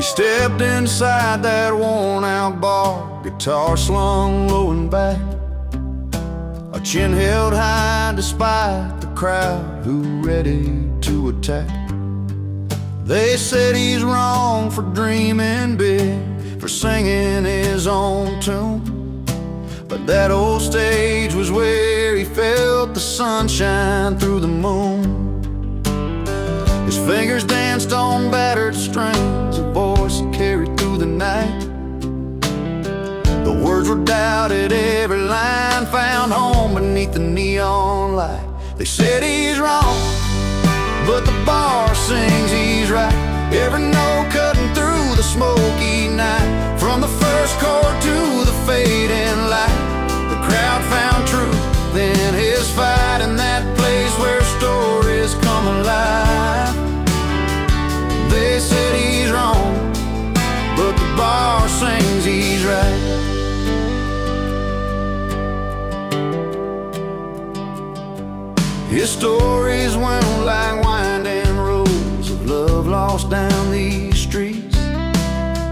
Stepped inside that worn-out bar, guitar slung low and back, a chin held high despite the crowd who ready to attack. They said he's wrong for dreaming big, for singing his own tune, but that old stage was where he felt the sunshine through the moon. His fingers danced on battered strings, a voice carried through the night. The words were doubted, every line found home beneath the neon light. They said he's wrong, but the bar sings he's right. Every note cutting through the smoky night, from the first chord to the fading light. The crowd found truth in his fight, in that place where stories come alive. They said he's wrong, but the bar sings he's right. His stories went like winding roads of love lost down these streets,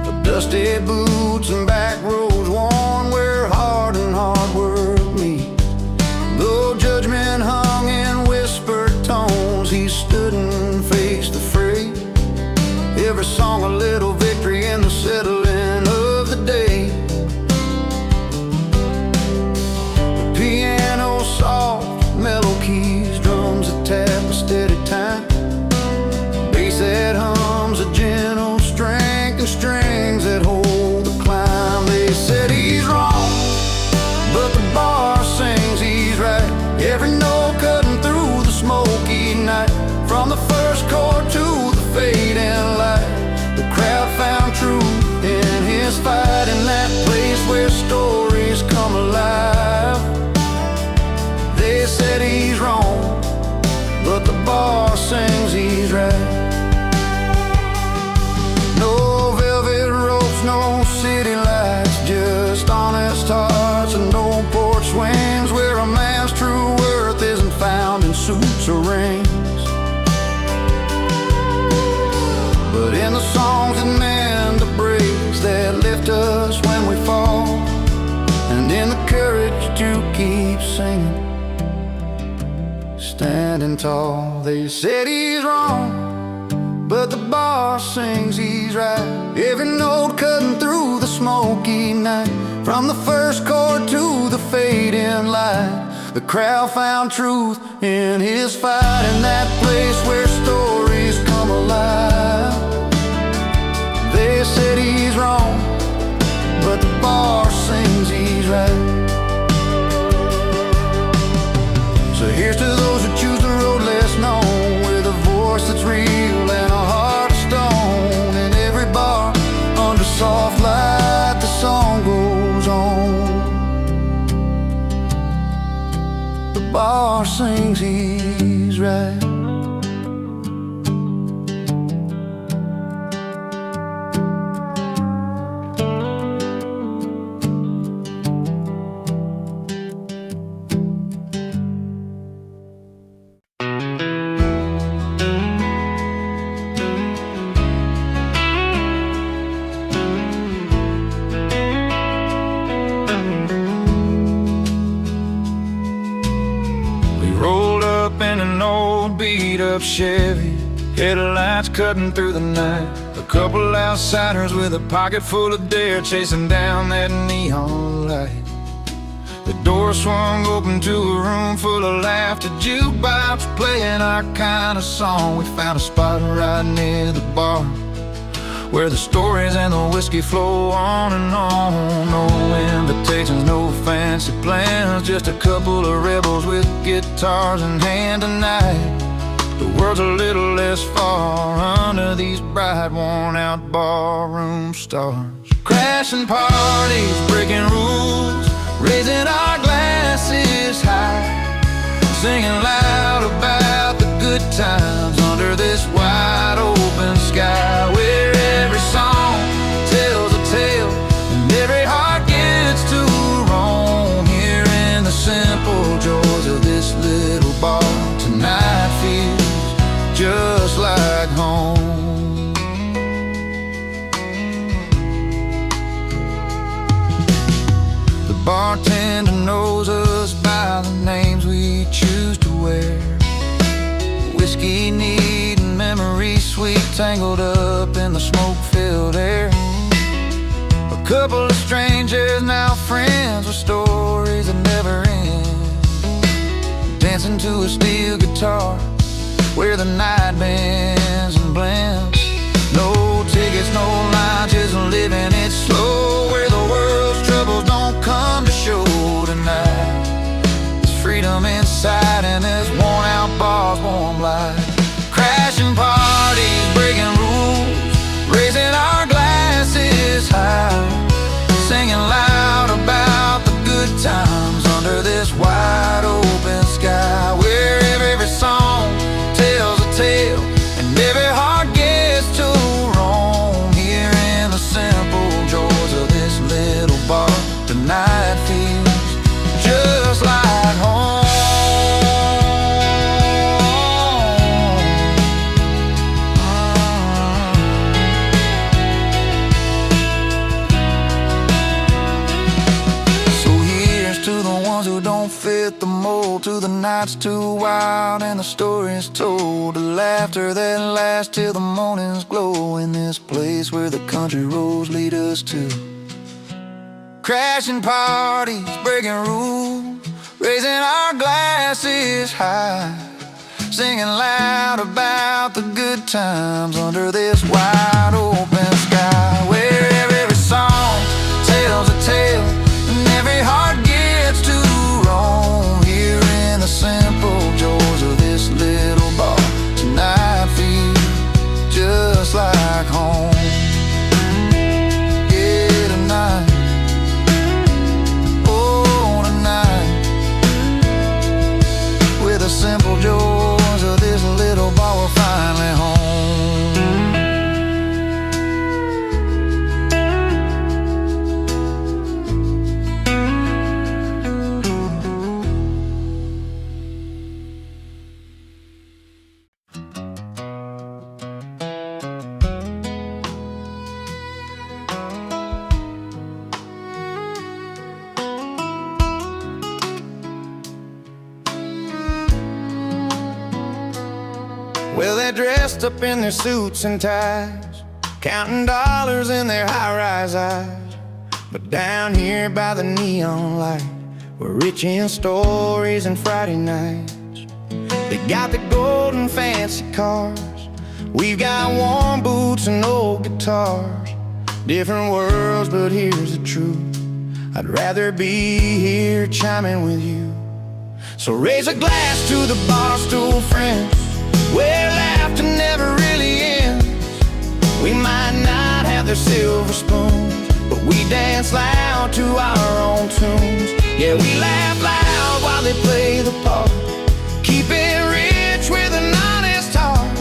of dusty boots and back roads worn where heart and hard work meet. Though judgment hung in whispered tones, he stood and faced the fray. Every song a little victory in the settling of the day. The piano soft, mellow keys, drums that tap a steady time, bass that hums a gentle strength, and strings that hold the climb. They said he's wrong, but the bar sings he's right. Every note cutting through the smoky night, from the first chord to the fading light. The crowd found truth in his fight, in that place where stories come alive. They said he's wrong, but the bar sings he's right. No velvet ropes, no city lights, just honest hearts and no porch swings, where a man's true worth isn't found in suits or rings, but in the songs that mend the breaks, that lift us when we fall, and in the courage to keep singing, standing tall. They said he's wrong, but the bar sings he's right. Every note cutting through the smoky night, from the first chord to the fading light. The crowd found truth in his fight, in that place where stories come alive. They said he's wrong, but the bar sings he's right. So here's to those who choose the road less known, with a voice that's real and a heart of stone. In every bar, under soft light, the song goes on. The bar sings he's right. Beat-up Chevy, headlights cutting through the night. A couple outsiders with a pocket full of dare, chasing down that neon light. The door swung open to a room full of laughter, jukebox playing our kind of song. We found a spot right near the bar, where the stories and the whiskey flow on and on. No invitations, no fancy plans, just a couple of rebels with guitars in hand tonight. The world's a little less far under these bright, worn-out barroom stars. Crashing parties, breaking rules, raising our glasses high, singing loud about the good times under this wide open sky, where every song tells a tale and every heart gets to roam. Here in the simple joys of this little bar, tonight feels just like home. Bartender knows us by the names we choose to wear. Whiskey neat and memory sweet, tangled up in the smoke-filled air. A couple of strangers, now friends, with stories that never end. Dancing to a steel guitar, where the night bends and blends. No tickets, no line, just living it slow, where the world's troubles don't come to show tonight. There's freedom inside, and there's worn-out bars, warm light. Crashing parties, breaking rules, raising our glasses high, singing loud about the good times under this wide open sky, where every song tells a tale and every heart gets to roam. Here in the simple joys of this little bar, the night feels just like home. Fit the mold, to the nights too wild and the stories told, the laughter that lasts till the morning's glow, in this place where the country roads lead us to. Crashing parties, breaking rules, raising our glasses high, singing loud about the good times under this wide open sky, where every song tells a tale and every heart gets to roam. Here in the simple joys of this little bar, tonight feels just like home. Yeah, tonight, oh tonight, with the simple joys of this little bar, we're finally home. Well, they're dressed up in their suits and ties, counting dollars in their high-rise eyes. But down here by the neon light, we're rich in stories and Friday nights. They got the gold and fancy cars, we've got warm boots and old guitars. Different worlds, but here's the truth, I'd rather be here chiming with you. So raise a glass to the bar stool friends, where laughter never really ends. We might not have their silver spoons, but we dance loud to our own tunes. Yeah, we laugh loud while they play the part, keep it rich with an honest heart.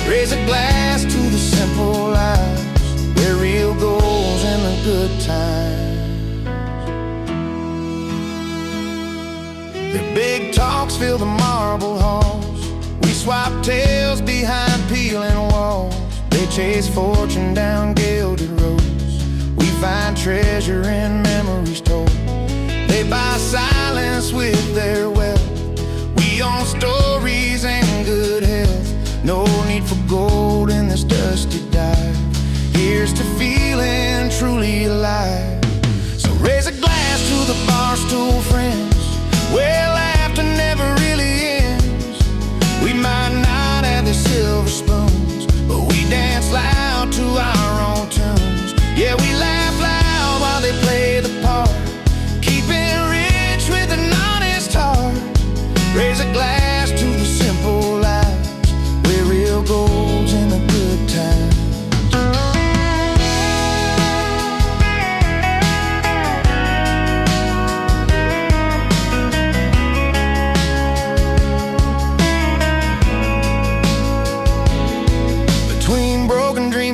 Raise a glass to the simple lives, where real goes in the good times. Their big talks fill the marble halls, we swap tales behind peeling walls. They chase fortune down gilded roads, we find treasure in memories told. They buy silence with their wealth, we own stories and good health. No need for gold in this dusty dive, here's to feeling truly alive. So raise a glass to the bar stool friends, where laughter never really ends. We might not have the silver spoons, but we dance loud to our own tunes. Yeah, we laugh loud while they play the part, keep it rich with an honest heart. Raise a glass to the simple lives, where real gold's in the good times.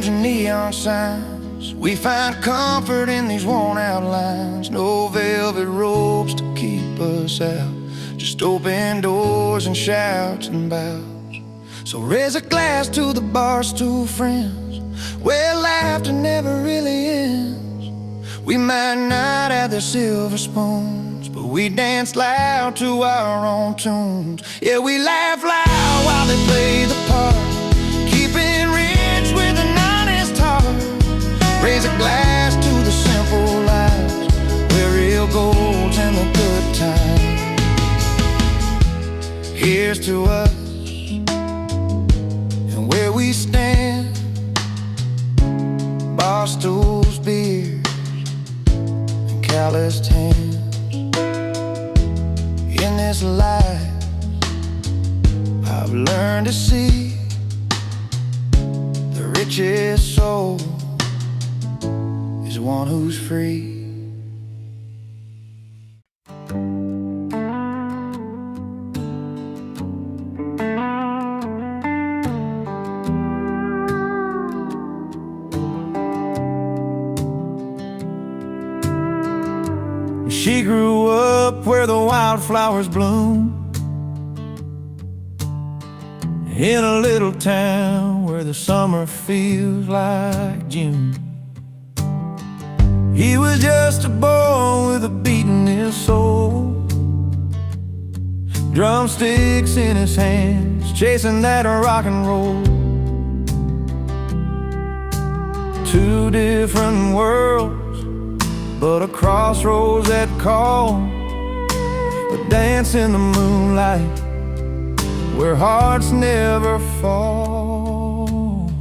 Neon signs, we find comfort in these worn-out lines. No velvet ropes to keep us out, just open doors and shouts and bows. So raise a glass to the bar stool friends, where laughter never really ends. We might not have their silver spoons, but we dance loud to our own tunes. Yeah, we laugh loud while they play the part, keeping rich with an honest heart. Raise a glass to the simple lives, where real gold's in the good times. Here's to us and where we stand, bar stools, beers, and calloused hands. In this life I've learned to see the richest soul is one who's free. She grew up where the wildflowers bloom, in a little town where the summer feels like June. He was just a boy with a beat in his soul, drumsticks in his hands, chasing that rock and roll. Two different worlds, but a crossroads that call. But dance in the moonlight, where hearts never fall.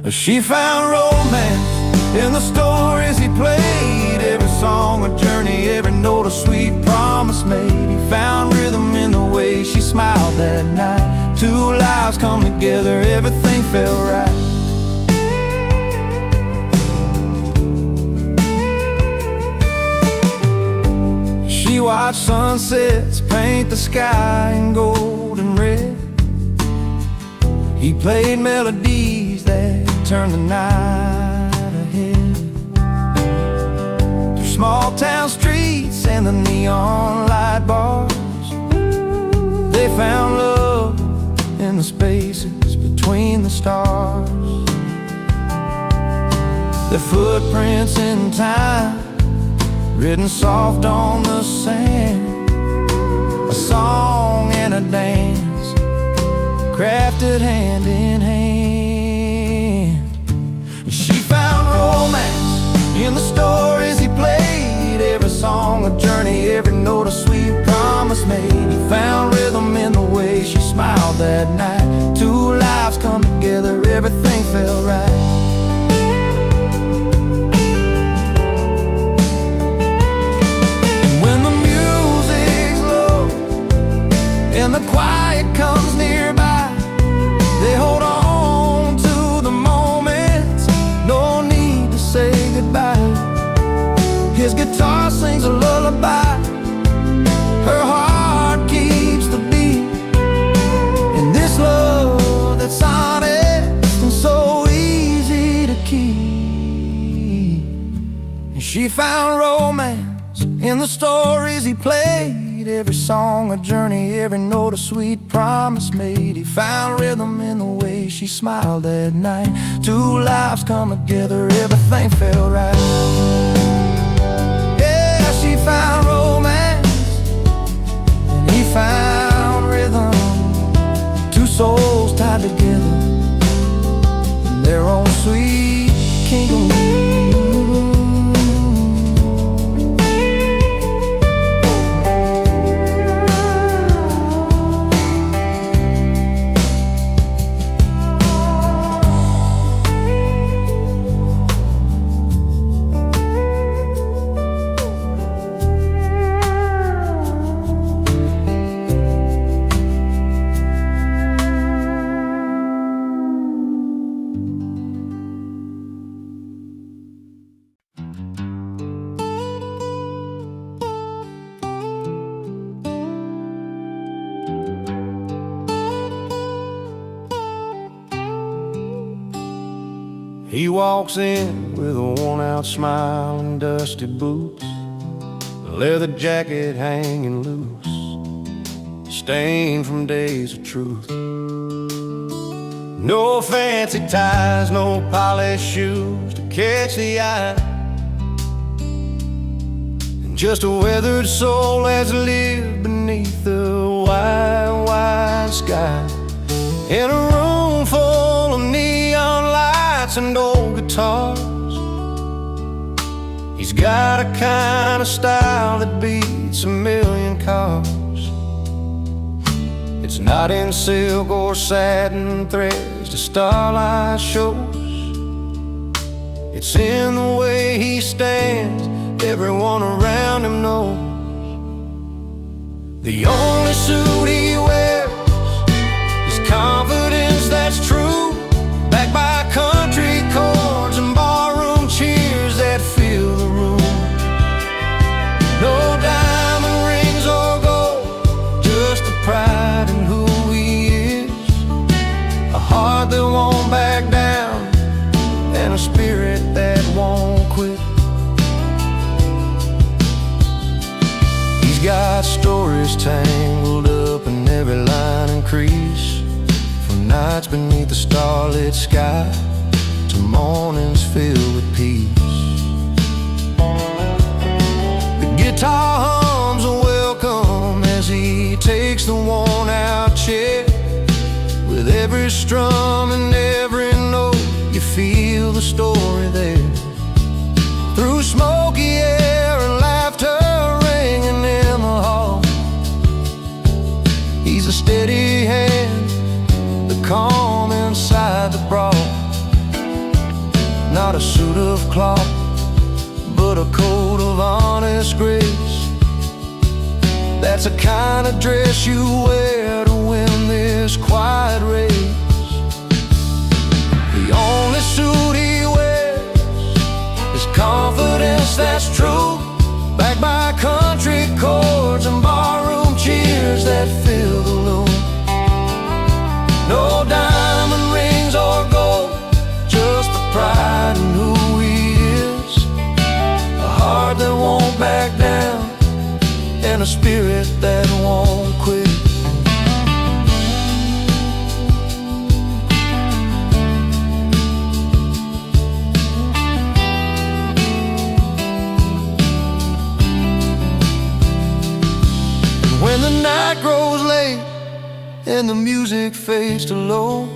She found romance in the stories he played, every song a journey, every note a sweet promise made. He found rhythm in the way she smiled that night. Two lives come together, everything felt right. She watched sunsets paint the sky in gold and red. He played melodies that turned the night ahead. Through small town streets and the neon light bars, they found love in the spaces between the stars. Their footprints in time, written soft on the sand, a song and a dance, crafted hand in hand. She found romance in the stories he played, every song a journey, every note a sweet promise made. He found rhythm in the way she smiled that night. Two lives come together, everything felt right. And the quiet comes nearby, they hold on to the moments, no need to say goodbye. His guitar sings a lullaby, her heart keeps the beat. And this love that's honest and so easy to keep. And she found romance in the stories he played, every song a journey, every note a sweet promise made. He found rhythm in the way she smiled that night. Two lives come together, everything felt right. Yeah, she found romance and he found rhythm, two souls tied together in their own sweet kingdom. He walks in with a worn-out smile and dusty boots, a leather jacket hanging loose, stained from days of truth. No fancy ties, no polished shoes to catch the eye. Just a weathered soul has lived beneath the wide, wide sky, in a room full of neon lights and old guitars. He's got a kind of style that beats a million cars. It's not in silk or satin threads to starlight shows. It's in the way he stands, everyone around him knows. The only suit he wears is confidence that's true, backed by country chords and barroom cheers that fill the room. No diamond rings or gold, just the pride in who he is. A heart that won't back down, and a spirit that won't quit. He's got stories tangled up in every line and crease, from nights beneath the starlit sky to mornings filled with peace. The guitar hums a welcome as he takes the worn-out chair. With every strum and every note, you feel the story there. Through smoky air and laughter ringing in the hall, he's a steady hand, the calm inside the brawl. Not a suit of cloth, but a coat of honest grace. That's the kind of dress you wear to win this quiet race. The only suit he wears is confidence that's true, backed by country chords and barroom cheers that fill the room. No diamond rings or gold, just the pride in who he is. A heart that won't back down, and a spirit that won't quit. When the night grows late and the music fades to low,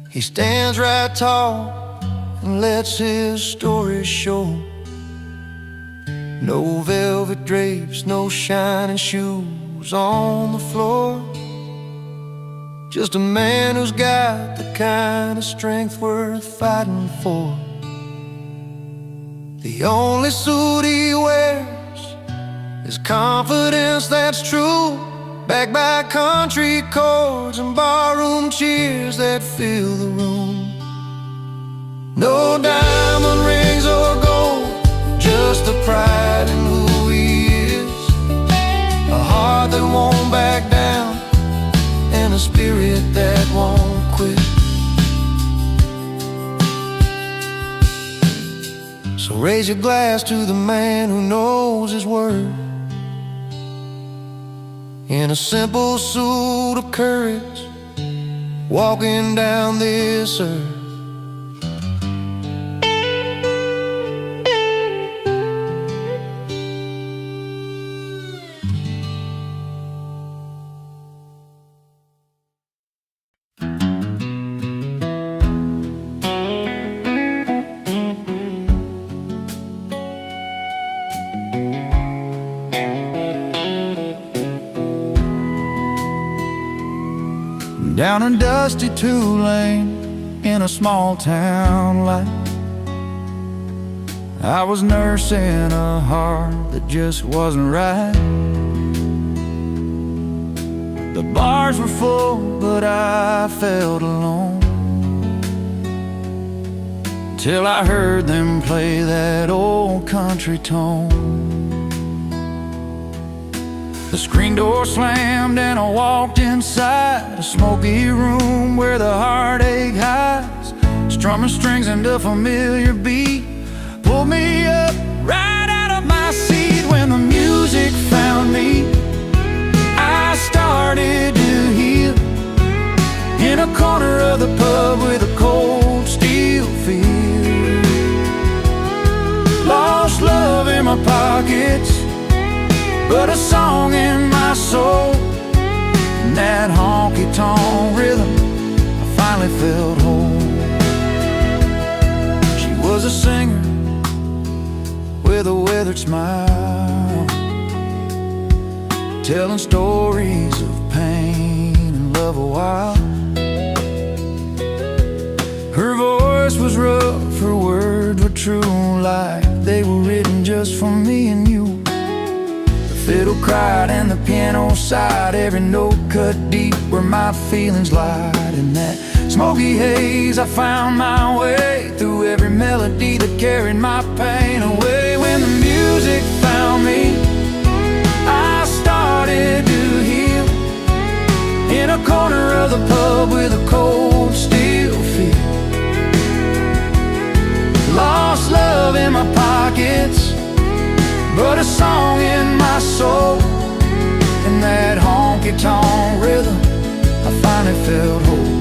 he stands right tall and lets his story show. No velvet drapes, no shining shoes on the floor, just a man who's got the kind of strength worth fighting for. The only suit he wears is confidence that's true, backed by country chords and barroom cheers that fill the room. No diamond rings or gold, just the pride in who he is. A heart that won't back down, and a spirit that won't quit. So raise your glass to the man who knows his word, in a simple suit of courage, walking down this earth. Down a dusty two-lane in a small town light, I was nursing a heart that just wasn't right. The bars were full, but I felt alone, till I heard them play that old country tone. The screen door slammed and I walked inside a smoky room where the heartache hides, strumming strings and a familiar beat pulled me up right out of my seat. When the music found me, I started to heal in a corner of the pub with a cold steel feel. Lost love in my pockets, but a song in my soul. And that honky-tonk rhythm, I finally felt whole. She was a singer with a weathered smile, telling stories of pain and love a while. Her voice was rough, her words were true, like they were written just for me and you. The fiddle cried and the piano sighed, every note cut deep where my feelings lied. In that smoky haze I found my way through every melody that carried my pain away. When the music found me, I started to heal in a corner of the pub with a cold steel feel. Lost love in my pockets, but a song in my soul. And that honky-tonk rhythm, I finally felt whole.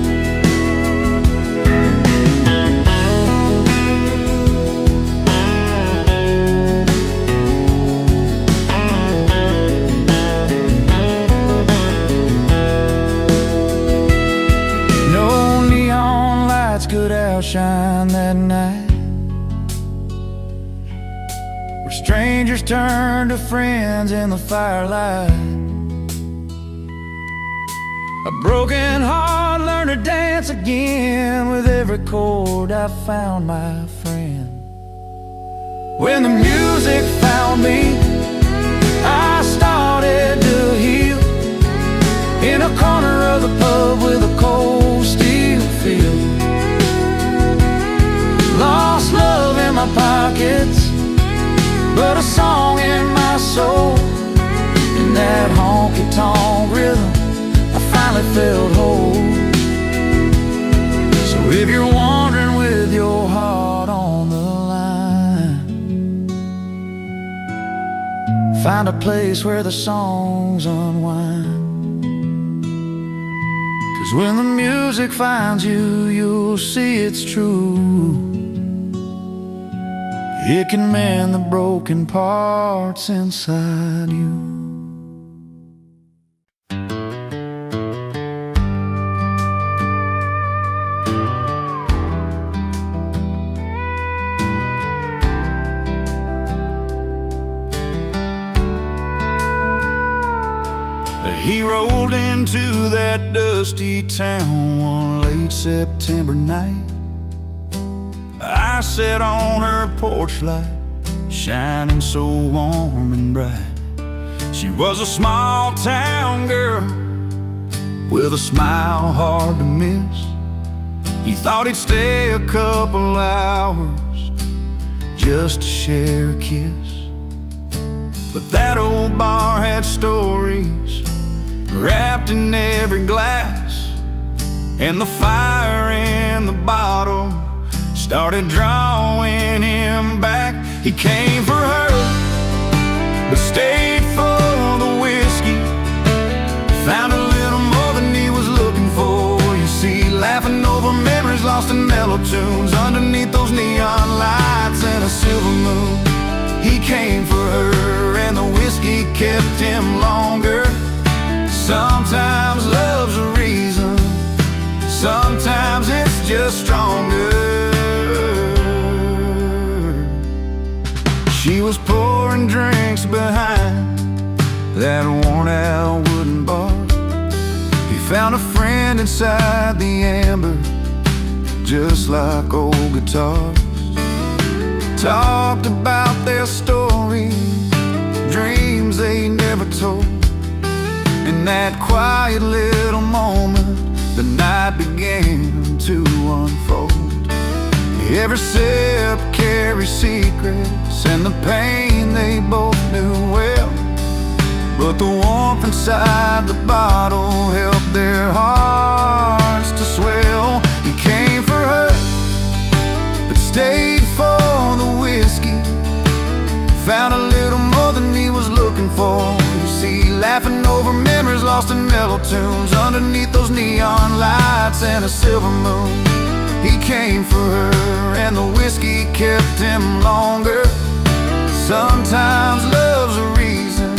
No neon lights could outshine that night, where strangers turned to friends in the firelight. A broken heart learned to dance again. With every chord I found my friend. When the music found me, I started to heal in a corner of the pub with a cold steel feel. Lost love in my pockets, but a song in my soul. In that honky-tonk rhythm, I finally felt whole. So if you're wandering with your heart on the line, find a place where the songs unwind. 'Cause when the music finds you, you'll see it's true. It can mend the broken parts inside you. He rolled into that dusty town one late September night. I sat on her porch light, shining so warm and bright. She was a small town girl with a smile hard to miss. He thought he'd stay a couple hours just to share a kiss. But that old bar had stories wrapped in every glass, and the fire in the bottle started drawing him back. He came for her, but stayed for the whiskey. Found a little more than he was looking for. You see, laughing over memories lost in mellow tunes, underneath those neon lights and a silver moon. He came for her, and the whiskey kept him longer. Sometimes love's a reason, sometimes it's just stronger. She was pouring drinks behind that worn-out wooden bar. He found a friend inside the amber, just like old guitars. Talked about their stories, dreams they never told. In that quiet little moment, the night began to unfold. Every sip carried secrets, and the pain they both knew well. But the warmth inside the bottle helped their hearts to swell. He came for her, but stayed for the whiskey. Found a little more than he was looking for. You see, laughing over memories lost in mellow tunes, underneath those neon lights and a silver moon. He came for her, and the whiskey kept him longer. Sometimes love's a reason,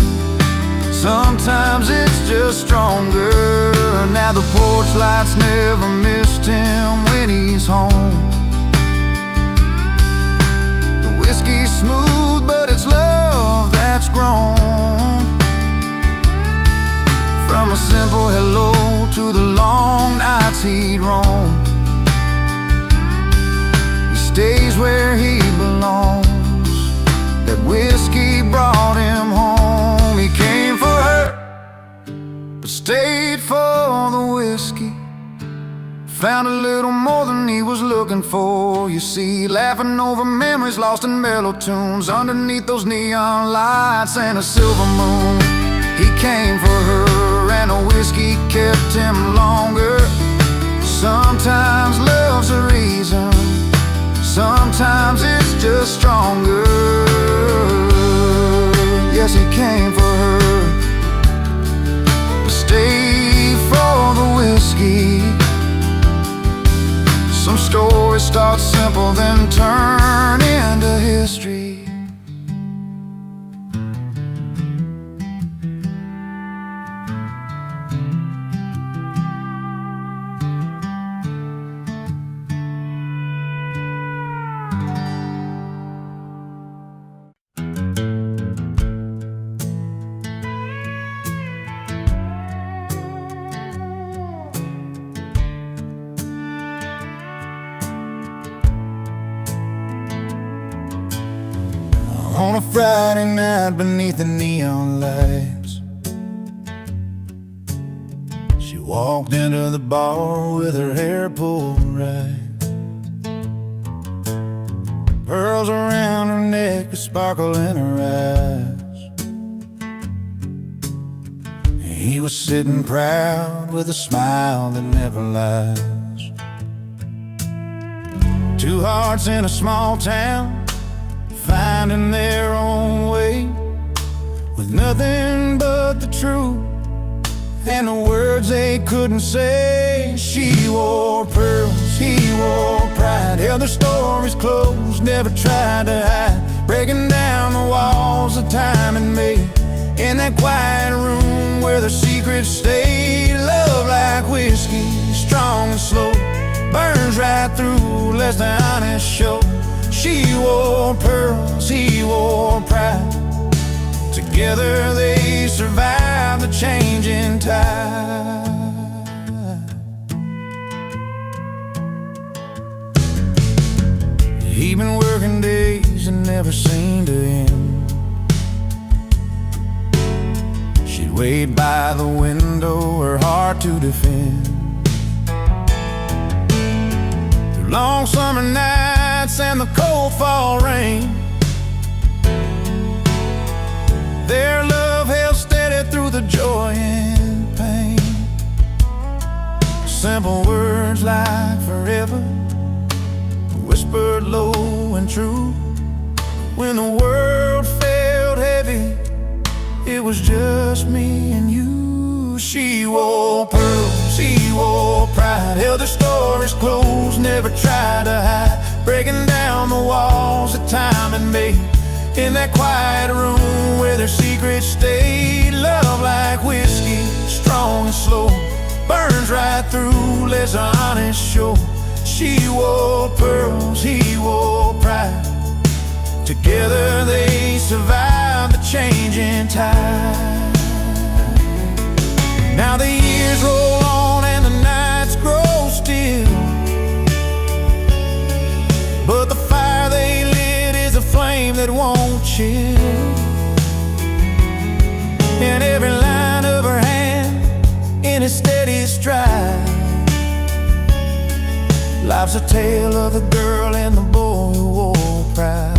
sometimes it's just stronger. Now the porch lights never missed him when he's home. The whiskey's smooth, but it's love that's grown. From a simple hello to the long nights he'd roam. He stays where he belongs. That whiskey brought him home. He came for her, but stayed for the whiskey. Found a little more than he was looking for. You see, laughing over memories lost in mellow tunes, underneath those neon lights and a silver moon. He came for her, and a whiskey kept him longer. Sometimes love's a reason, sometimes it's just stronger. Yes, he came for her, stayed for the whiskey. Some stories start simple, then turn into history. On a Friday night beneath the neon lights, she walked into the bar with her hair pulled right. Pearls around her neck, a sparkle in her eyes. He was sitting proud with a smile that never lies. Two hearts in a small town, finding their own way, with nothing but the truth and the words they couldn't say. She wore pearls, he wore pride, held their stories close, never tried to hide, breaking down the walls of time and made. In that quiet room where their secrets stayed, love like whiskey, strong and slow, burns right through, lets the honest show. She wore pearls, he wore pride. Together they survived the changing tide. He'd been working days and never seemed to end. She'd wait by the window, her heart to defend. Through long summer nights and the cold fall rain, their love held steady through the joy and pain. Simple words like forever, whispered low and true. When the world felt heavy, it was just me and you. She wore pearls, he wore pride, held their stories close, never tried to hide, breaking down the walls that time had made. In that quiet room where their secrets stayed, love like whiskey, strong and slow, burns right through, lets the honest show. She wore pearls, he wore pride. Together they survived the changing tide. Now the years roll on and the nights grow still, but the fire they lit is a flame that won't chill. And every line of her hand in a steady stride, life's a tale of the girl and the boy who wore pride.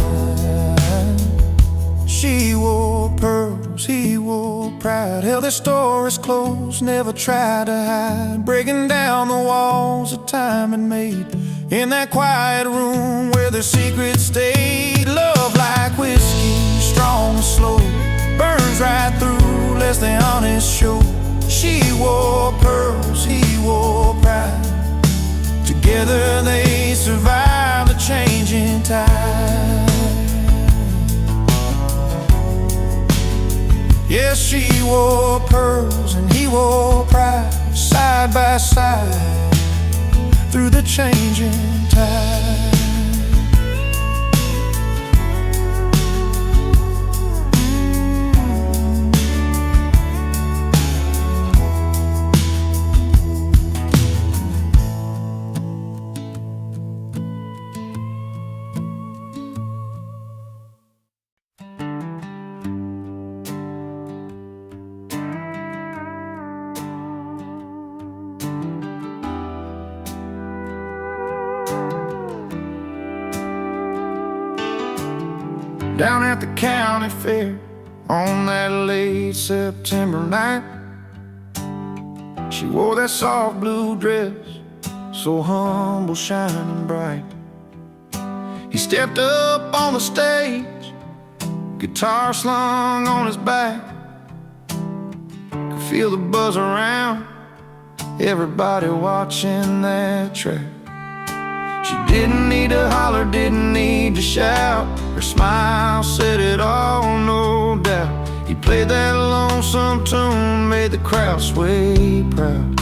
She wore pearls, he wore pride, held their stories close, never tried to hide, breaking down the walls that time had made. In that quiet room where their secrets stayed, love like whiskey, strong and slow, burns right through, lets the honest show. She wore pearls, he wore pride. Together they survived the changing tide. Yes, she wore pearls and he wore pride, side by side through the changing tide. Down at the county fair on that late September night, she wore that soft blue dress, so humble, shining bright. He stepped up on the stage, guitar slung on his back. Could feel the buzz around, everybody watching that track. She didn't need to holler, didn't need to shout. Her smile said it all, no doubt. He played that lonesome tune, made the crowd sway proud.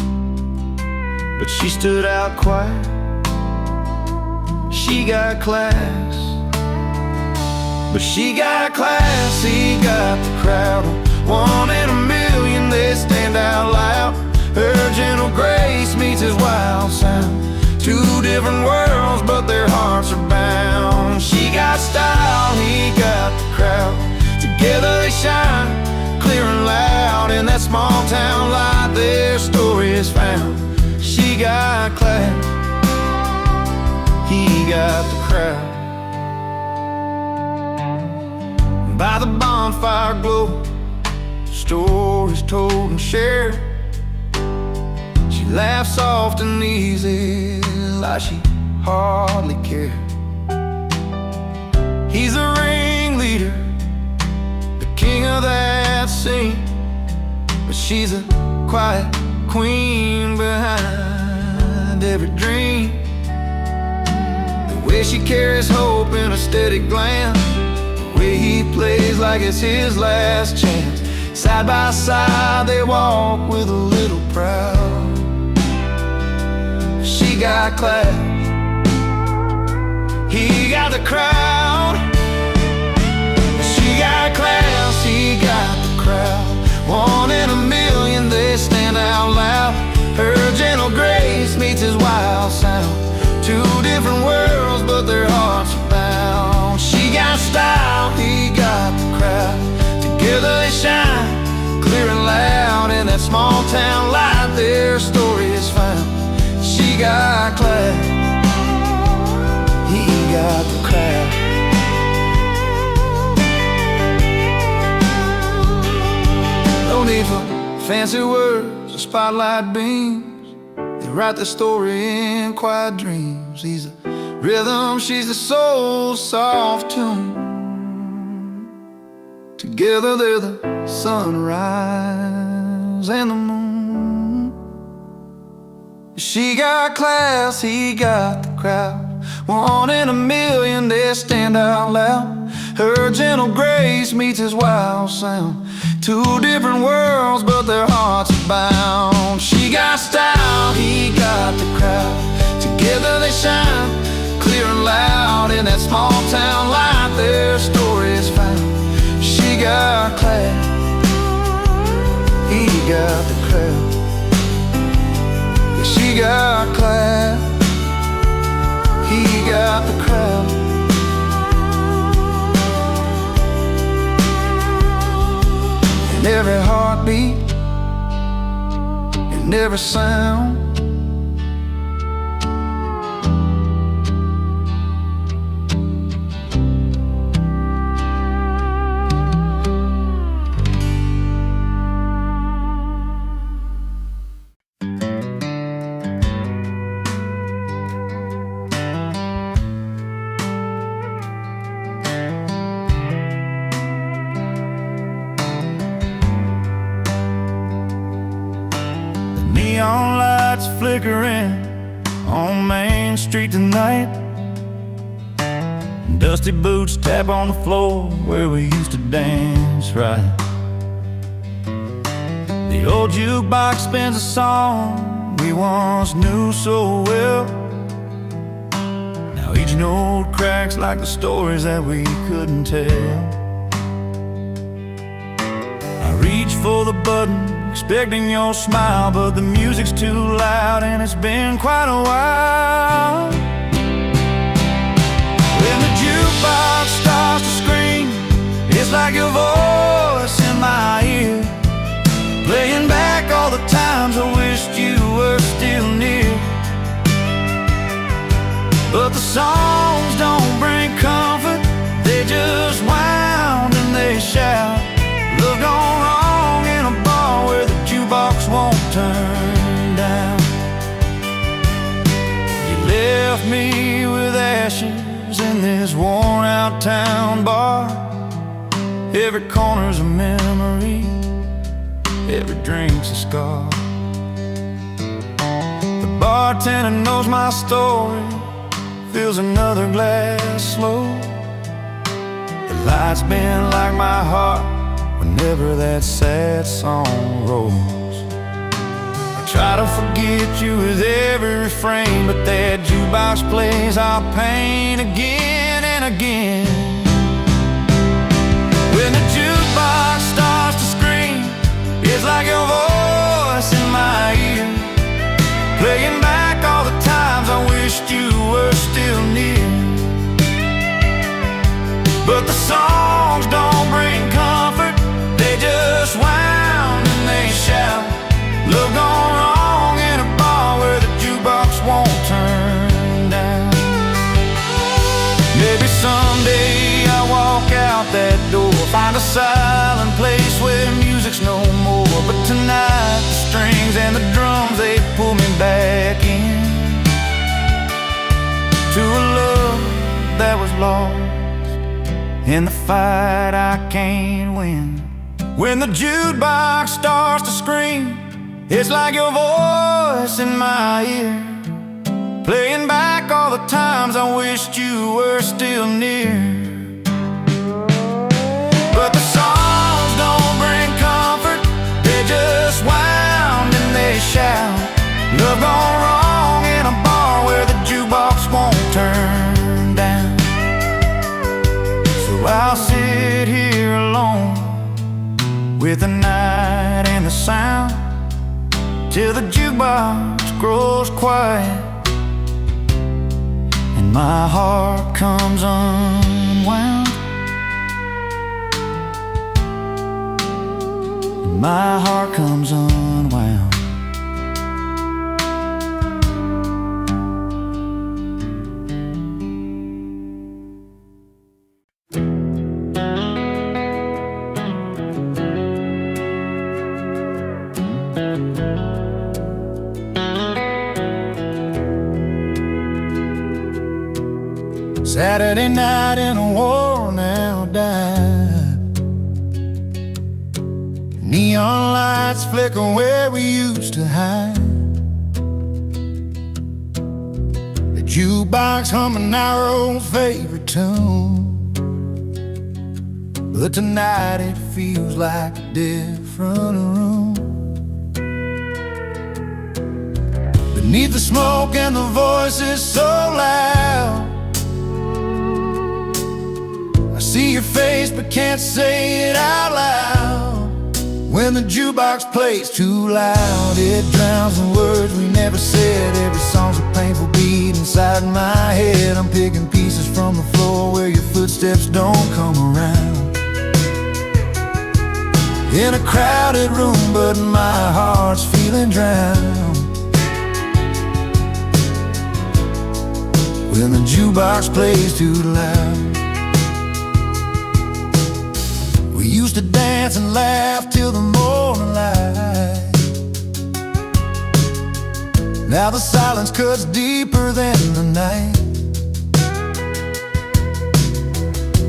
But she stood out quiet, she got class. But she got class, he got the crowd. One in a million, they stand out loud. Her gentle grace meets his wild sound. Two different worlds, but their hearts are bound. She got style, he got the crowd. Together they shine, clear and loud. In that small town light, their story is found. She got class, he got the crowd. By the bonfire glow, stories told and shared. She laughed soft and easy, like she hardly cared. He's the ringleader, the king of that scene, but she's a quiet queen behind every dream. The way she carries hope in a steady glance, the way he plays like it's his last chance. Side by side they walk with a little proud. She got class, he got the crowd. She got class, he got the crowd. One in a million, they stand out loud. Her gentle grace meets his wild sound. Two different worlds, but their hearts are bound. She got style, he got the crowd. Together they shine, clear and loud. In that small town light, their story is found. She got class, he got the crowd. No need for fancy words or spotlight beams. They write the story in quiet dreams. He's the rhythm, she's the soul, soft tune. Together they're the sunrise and the moon. She got class, he got the crowd. One in a million, they stand out loud. Her gentle grace meets his wild sound. Two different worlds, but their hearts are bound. She got style, he got the crowd. Together they shine, clear and loud. In that small town light, their story is found. She got class, he got the crowd. She got class, he got the crowd. And every heartbeat and every sound, neon lights flickering on Main Street tonight. Dusty boots tap on the floor where we used to dance right. The old jukebox spins a song we once knew so well. Now each note cracks like the stories that we couldn't tell. I reach for the button, expecting your smile, but the music's too loud and it's been quite a while. When the jukebox starts to scream, it's like your voice in my ear, playing back all the times I wished you were still near. But the songs don't bring comfort, they just wound and they shout. Love gone wrong in a bar where the jukebox won't turn down. You left me with ashes in this worn out town bar. Every corner's a memory, every drink's a scar. The bartender knows my story, fills another glass slow. The lights bend like my heart whenever that sad song rolls. I try to forget you with every refrain, but that jukebox plays our pain again and again. When the jukebox starts to scream, it's like your voice in my ear, playing back all the times I wished you were still near. But the songs don't bring comfort, they just wound and they shout. Love gone wrong in a bar where the jukebox won't turn down. Maybe someday I'll walk out that door, find a silent place where music's no more. But tonight the strings and the drums, they pull me back in to a love that was lost in the fight I can't win. When the jukebox starts to scream, it's like your voice in my ear, playing back all the times I wished you were still near. But the songs don't bring comfort, they just wound and they shout. Love gone wrong in a bar where the jukebox won't turn down. So I'll sit here alone with the night and the sound, till the jukebox grows quiet and my heart comes unwound. And my heart comes unwound. Saturday night in a worn-out dive, neon lights flicker where we used to hide. The jukebox humming our old favorite tune, but tonight it feels like a different room. Beneath the smoke and the voices so loud, see your face but can't say it out loud. When the jukebox plays too loud, it drowns the words we never said. Every song's a painful beat inside my head. I'm picking pieces from the floor where your footsteps don't come around. In a crowded room, but my heart's feeling drowned. When the jukebox plays too loud. We used to dance and laugh till the morning light. Now the silence cuts deeper than the night.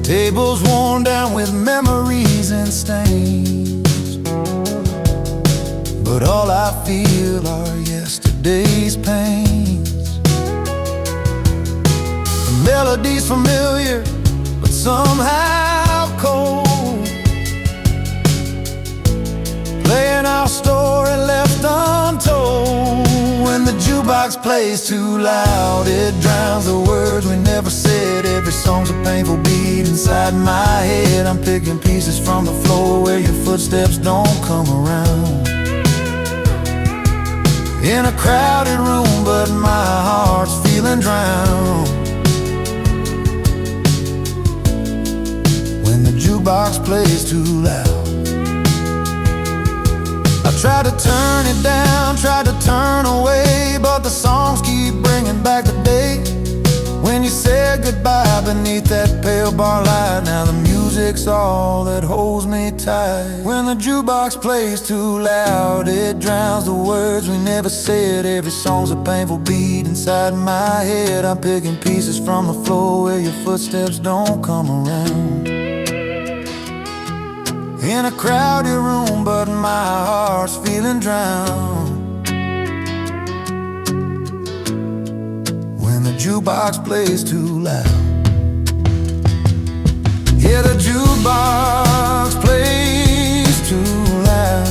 Tables worn down with memories and stains, but all I feel are yesterday's pains. The melody's familiar, but somehow cold, playing our story plays too loud, it drowns the words we never said. Every song's a painful beat inside my head. I'm picking pieces from the floor where your footsteps don't come around. In a crowded room, but my heart's feeling drowned. When the jukebox plays too loud, I try to turn it down, try to turn away, but the songs keep bringing back the day when you said goodbye beneath that pale bar light. Now the music's all that holds me tight. When the jukebox plays too loud, it drowns the words we never said. Every song's a painful beat inside my head. I'm picking pieces from the floor where your footsteps don't come around. In a crowded room, but my heart's feeling drowned. When the jukebox plays too loud. Yeah, the jukebox plays too loud,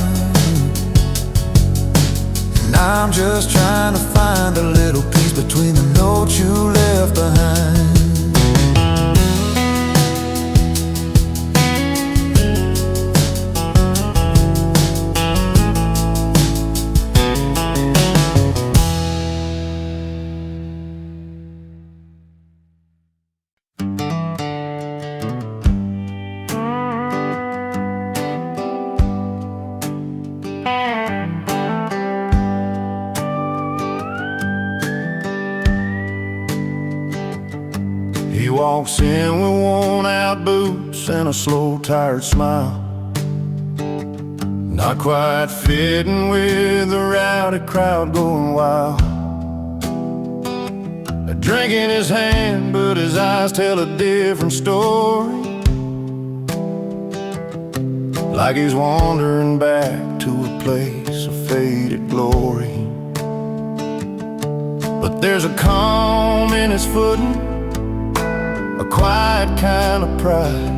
and I'm just trying to find a little piece between the notes you left behind. He walks in with worn-out boots and a slow, tired smile, not quite fitting with the rowdy crowd going wild. A drink in his hand, but his eyes tell a different story, like he's wandering back to a place of faded glory. But there's a calm in his footing, a quiet kind of pride,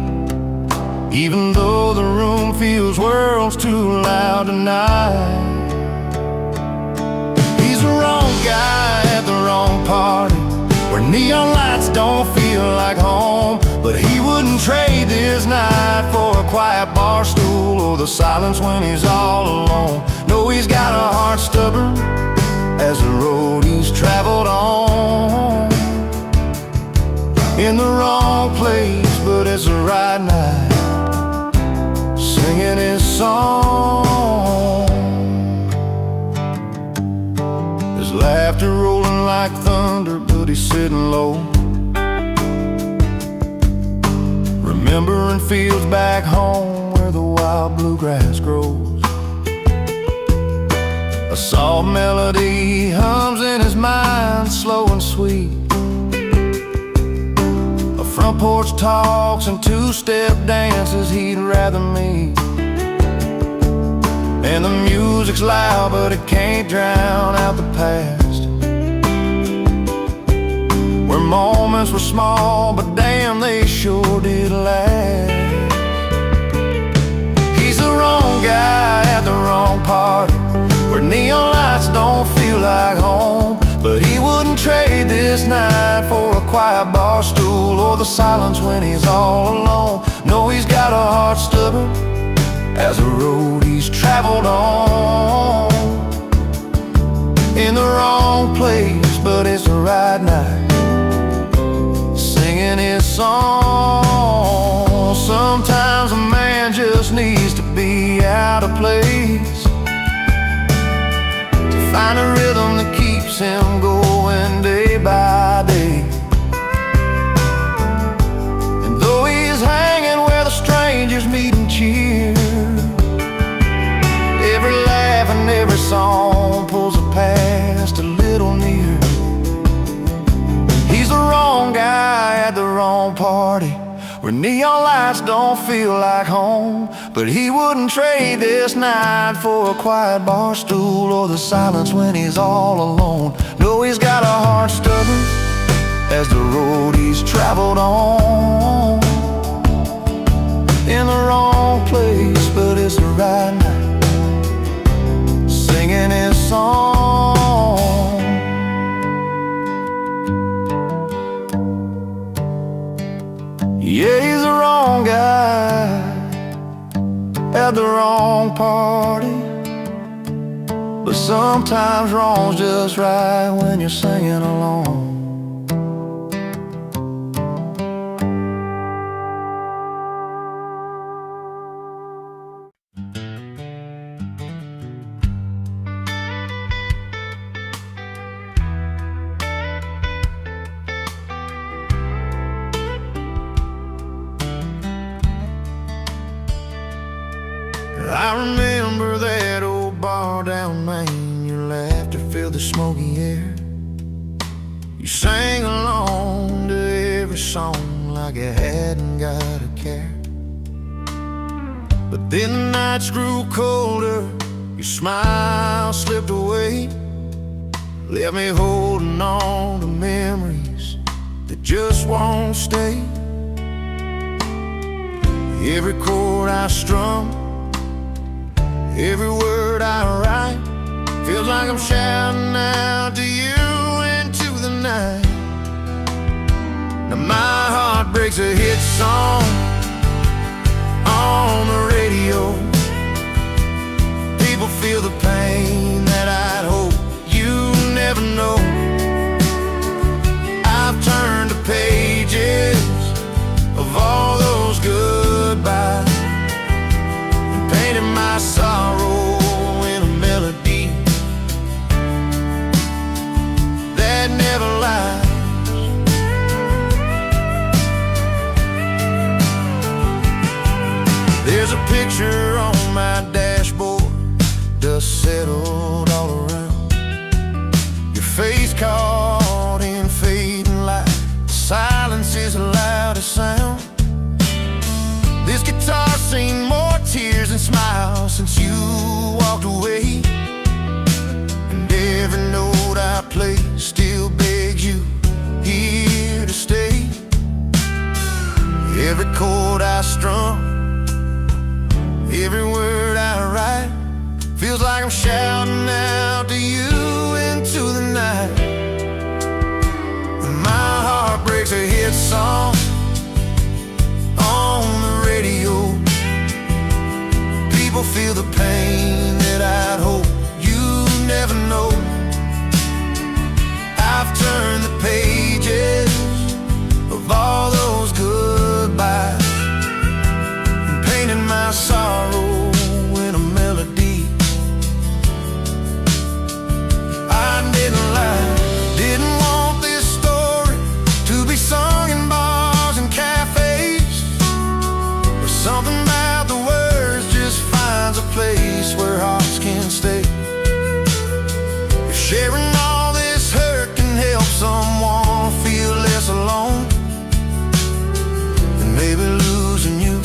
even though the room feels worlds too loud tonight. He's the wrong guy at the wrong party, where neon lights don't feel like home. But he wouldn't trade this night for a quiet bar stool or the silence when he's all alone. No, he's got a heart stubborn as the road he's traveled on. In the wrong place, but it's the right night, singing his song. His laughter rolling like thunder, but he's sitting low, remembering fields back home where the wild bluegrass grows. A soft melody hums in his mind, slow and sweet. Front porch talks and two-step dances he'd rather meet. And the music's loud, but it can't drown out the past, where moments were small, but damn, they sure did last. He's the wrong guy at the wrong party, where neon lights don't feel like home. But he wouldn't trade this night for a quiet bar stool or the silence when he's all alone. No, he's got a heart stubborn as the road he's traveled on. In the wrong place, but it's the right night, singing his song. Sometimes a man just needs to be out of place to find a rhythm that keeps him going day by day. And though he's hanging where the strangers meet and cheer, every laugh and every song pulls the past a little near. He's the wrong guy at the wrong party, where neon lights don't feel like home. But he wouldn't trade this night for a quiet bar stool or the silence when he's all alone. No, he's got a heart stubborn as the road he's traveled on. In the wrong place, but it's the right night, singing his song. had the wrong party, but sometimes wrong's just right when you're singing along. I remember that old bar down Main. Your laughter filled the smoky air. You sang along to every song like you hadn't got a care. But then the nights grew colder, your smile slipped away, left me holding on to memories that just won't stay. Every chord I strum, every word I write, feels like I'm shouting out to you into the night. Now my heart breaks a hit song on the radio. People feel the pain that I'd hope you never know. I've turned the pages of all those goodbyes, painting my sorrow in a melody that never lies. There's a picture on my dashboard, dust settled all around. Your face caught in fading light, silence is the loudest sound. This guitar's seen more tears and smiles since you walked away, and every note I play still begs you here to stay. Every chord I strum, every word I write, feels like I'm shouting out to you into the night. My heart breaks a hit song on the radio. People feel the pain that I'd hope you never know. I've turned the pages of all those goodbyes and painted my sorrow in a melody. I didn't lie, didn't want this story to be sung in bars and cafes, but something about the words just finds a place where hearts can stay. If sharing all this hurt can help someone feel less alone, then maybe losing you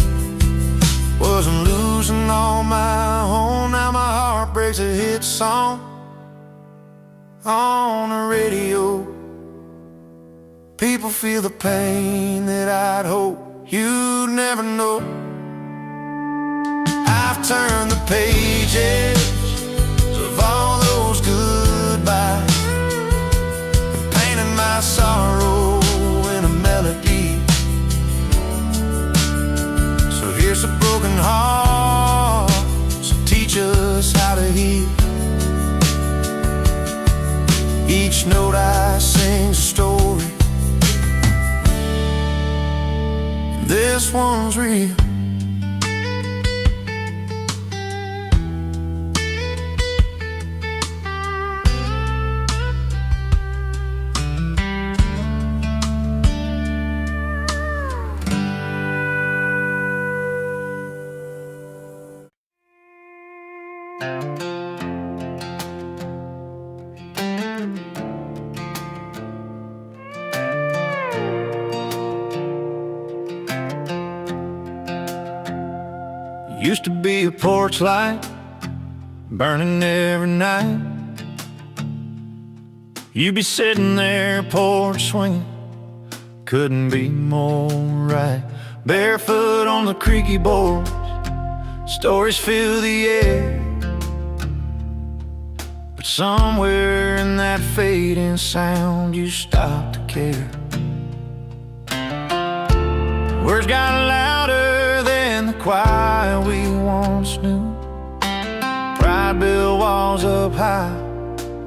wasn't losing on my own. Now my heart breaks a hit song on the radio. People feel the pain that I'd hope you'd never know. I've turned the pages of all those goodbyes, painted my sorrow in a melody. So here's a broken heart, so teach us how to heal. Each note I sing's a story, and this one's real. Used to be a porch light burning every night. You'd be sitting there, porch swinging, couldn't be more right. Barefoot on the creaky boards, stories fill the air. But somewhere in that fading sound, you stopped to care. Words got louder than the quiet we once up high,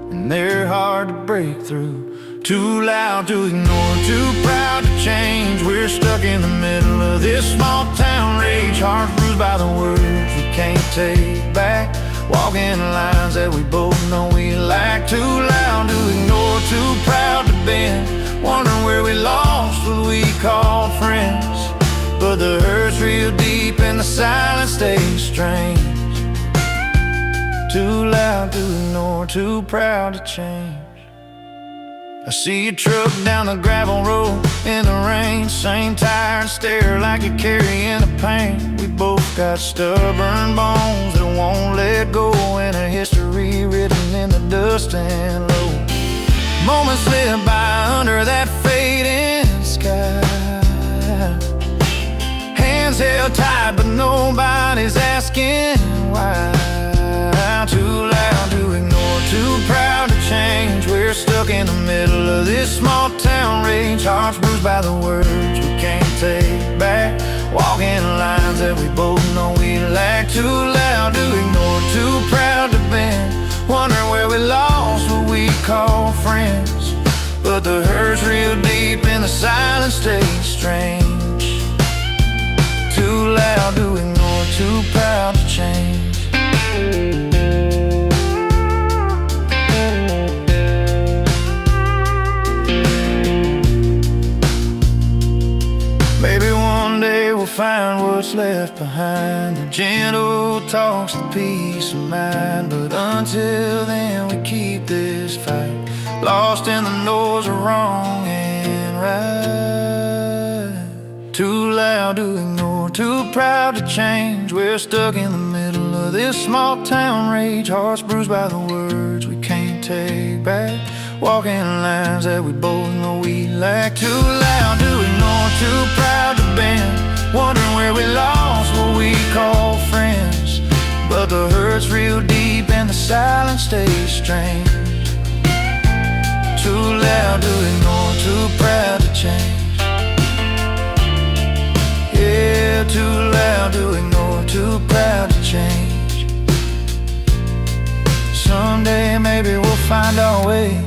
and they're hard to break through. Too loud to ignore, too proud to change. We're stuck in the middle of this small town rage. Hearts bruised by the words we can't take back. Walking lines that we both know we lack. Too loud to ignore, too proud to bend. Wondering where we lost what we called friends. But the hurt's real deep and the silence stays strange. Too loud to ignore, too proud to change. I see your truck down the gravel road in the rain. Same tired stare like you're carrying the pain. We both got stubborn bones that won't let go, and a history written in the dust and low. Moments slip by under that fading sky. Hands held tight but nobody's asking why. Too loud to ignore, too proud to change. We're stuck in the middle of this small town rage. Hearts bruised by the words we can't take back. Walking lines that we both know we lack. Too loud to ignore, too proud to bend. Wondering where we lost what we call friends. But the hurt's real deep and the silence stays strange. Too loud to ignore, too proud to change. Maybe one day we'll find what's left behind. The gentle talks, the peace of mind. But until then we keep this fight, lost in the noise of wrong and right. Too loud to ignore, too proud to change. We're stuck in the middle of this small town rage. Hearts bruised by the words we can't take back. Walking lines that we both know we lack. Too loud to ignore, too proud to bend. Wondering where we lost what we call friends. But the hurt's real deep and the silence stays strange. Too loud to ignore, too proud to change. Yeah, too loud to ignore, too proud to change. Someday maybe we'll find our way.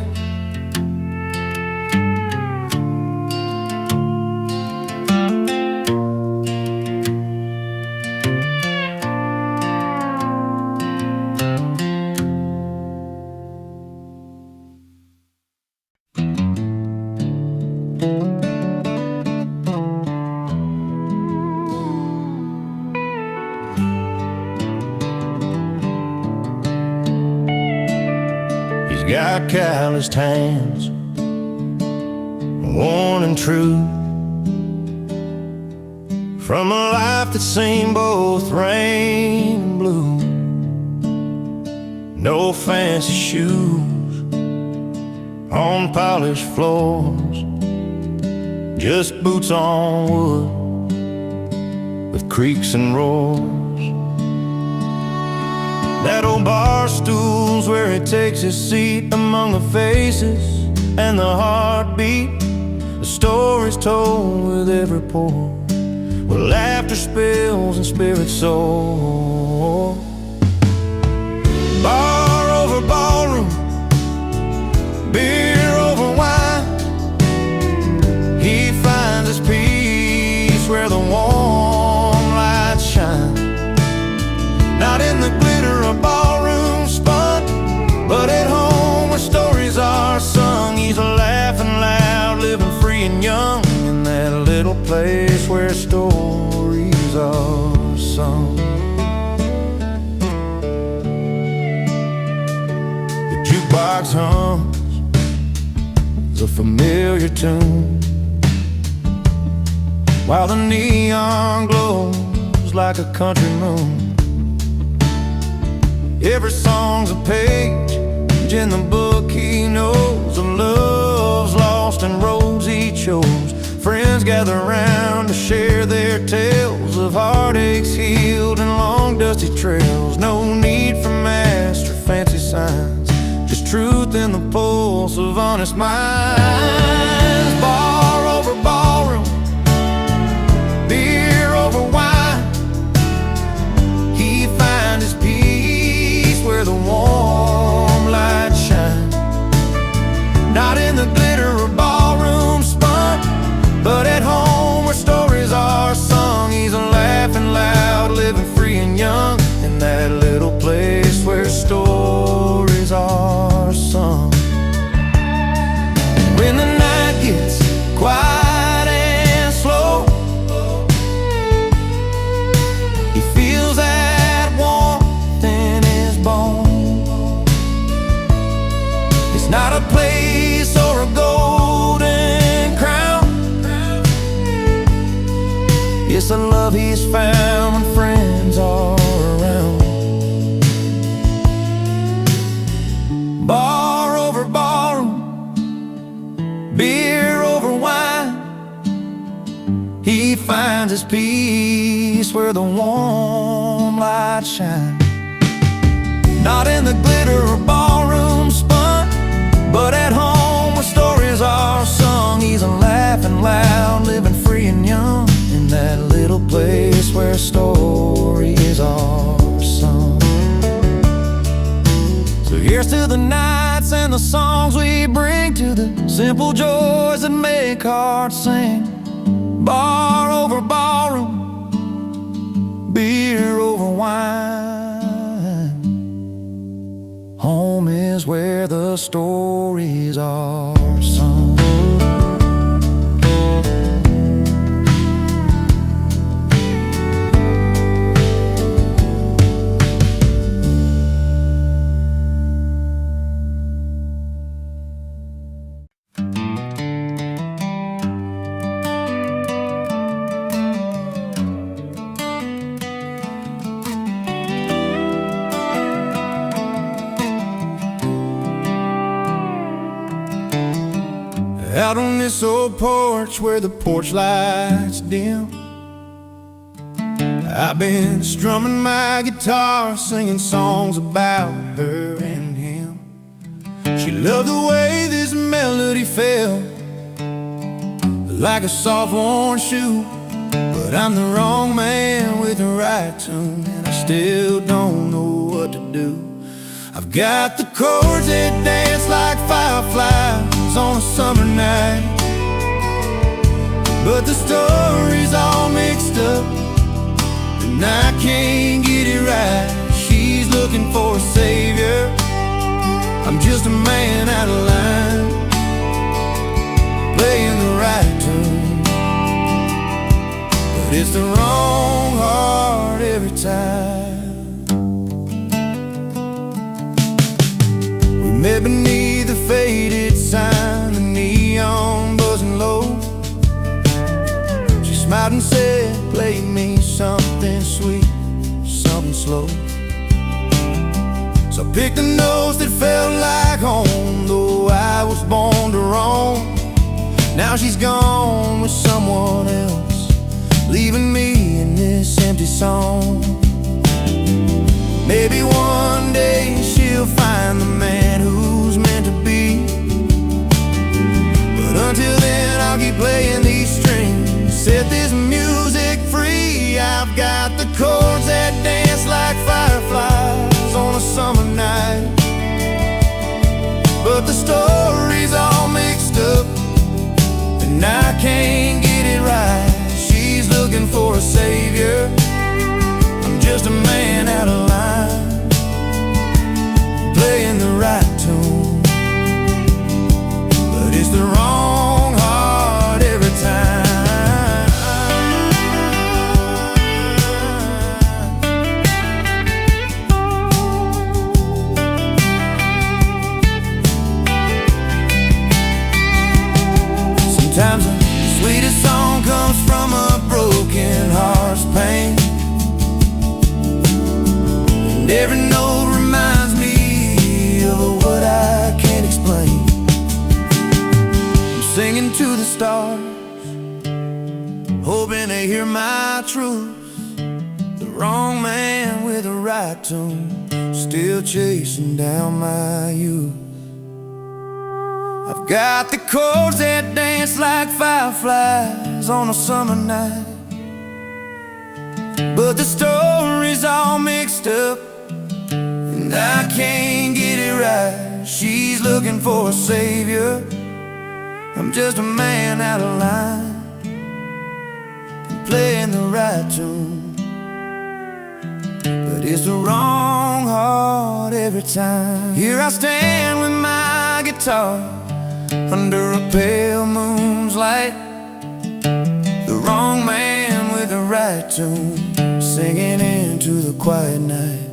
Got calloused hands, worn and true, from a life that's seen both rain and blue. No fancy shoes on polished floors, just boots on wood with creaks and roars. That old bar stool's where he takes his seat among the faces and the heartbeat. The stories told with every pore, where laughter spills and spirits soar. Bar over ballroom, beer over wine. He finds his peace where the warm lights shine. Not in the glitter of ballroom spun, but at home where stories are sung. He's laughing loud, living free and young, in that little place where stories are sung. The jukebox hums a familiar tune, while the neon glows like a country moon. Every song's a page in the book he knows, of loves lost and roads he chose. Friends gather round to share their tales of heartaches healed and long dusty trails. No need for mass or fancy signs, just truth in the pulse of honest minds. Bar over ballroom, beer over wine. He finds his peace where the warm It's the love he's found when friends are around. Bar over barroom, beer over wine, he finds his peace where the warm lights shine. Not in the glitter or ballroom spun, but at home where stories are sung. He's a laughing loud, living free and young, in that little place where stories are sung. So here's to the nights and the songs we bring, to the simple joys that make hearts sing. Bar over ballroom, beer over wine, home is where the stories are sung. Out on this old porch where the porch lights dim, I've been strumming my guitar, singing songs about her and him. She loved the way this melody felt, like a soft worn shoe. But I'm the wrong man with the right tune, and I still don't know what to do. I've got the chords that dance like fireflies on a summer night, but the story's all mixed up, and I can't get it right. She's looking for a savior, I'm just a man out of line, playing the right tune, but it's the wrong heart every time. We met beneath the faded sign, the neon buzzing low. She smiled and said, play me something sweet, something slow. So I picked the notes that felt like home, though I was born to roam. Now she's gone with someone else, leaving me in this empty song. Maybe one day she'll find the man who's meant to be, but until then I'll keep playing these strings, set this music free. I've got the chords that dance like fireflies on a summer night, but the story's all mixed up, and I can't get it right. She's looking for a savior, I'm just a man out of line, playing the right tune, but it's the wrong heart every time. Sometimes the sweetest song comes from a broken heart's pain, and every note reminds me of what I can't explain. I'm singing to the stars, hoping they hear my truth. The wrong man with the right tune, still chasing down my youth. I've got the chords that dance like fireflies on a summer night, but the story's all mixed up, and I can't get it right. She's looking for a savior, I'm just a man out of line, playing the right tune, but it's the wrong heart every time. Here I stand with my guitar under a pale moon's light, the wrong man with the right tune, singing into the quiet night.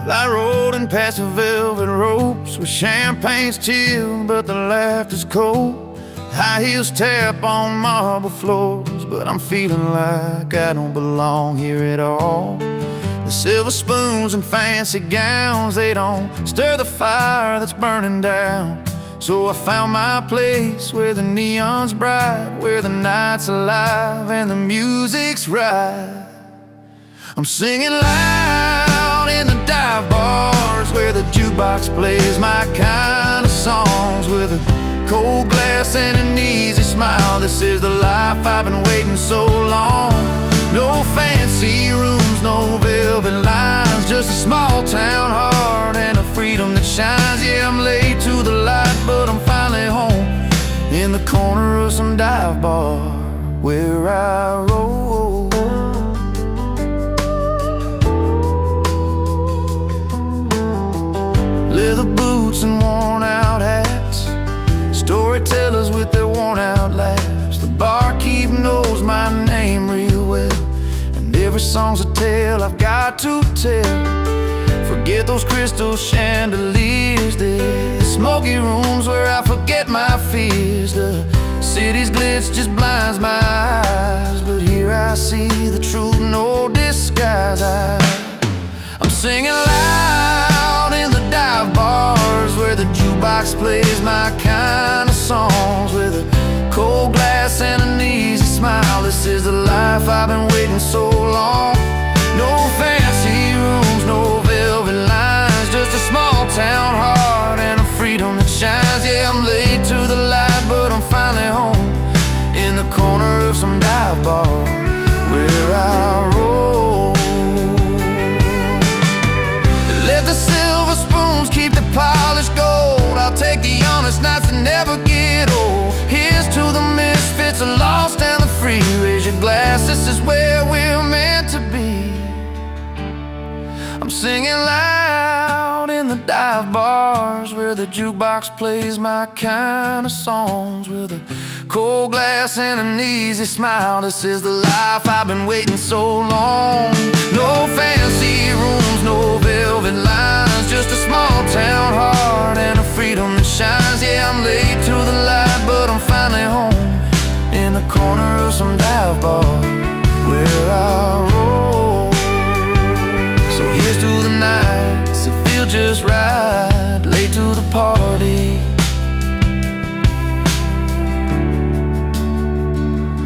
Well, I rode in past the velvet ropes where champagne's chilled but the laughter's cold. High heels tap on marble floors, but I'm feeling like I don't belong here at all. The silver spoons and fancy gowns, they don't stir the fire that's burning down. So I found my place where the neon's bright, where the night's alive and the music's right. I'm singing loud in the dive bars where the jukebox plays my kind of songs, with a cold glass and an easy smile. This is the life I've been waiting so long. No fancy rooms, no velvet lines, just a small town heart and a freedom that shines. Yeah, I'm late to the light, but I'm finally home in the corner of some dive bar where I roll. Leather boots and worn out hats, storytellers with their worn out laughs. The barkeep knows my name real well, and every song's a tale I've got to tell. Forget those crystal chandeliers, the smoky rooms where I forget my fears. The city's glitz just blinds my eyes, but here I see the truth, no disguise. I'm singing loud in the dive bars where the jukebox plays my kind of songs, with a cold glass and an easy smile. This is the life I've been waiting so long. No fancy rooms, no velvet lines, just a small town heart and a freedom that shines. Yeah, I'm late to the light, but I'm finally home in the corner of some dive bar where I roll. Let the silver spoons keep the polished gold. I'll take the honest nights that never get old. Here's to the misfits, the lost and the free. Raise your glass, this is where we're meant to be. I'm singing loud in the dive bars where the jukebox plays my kind of songs, with a cold glass and an easy smile. This is the life I've been waiting so long. No fancy rooms, no velvet lines, just a small town heart and a freedom that shines. Yeah, I'm late to the light, but I'm finally home in the corner of some dive bar where I roll. So here's to the nights that feel just right, late to the party,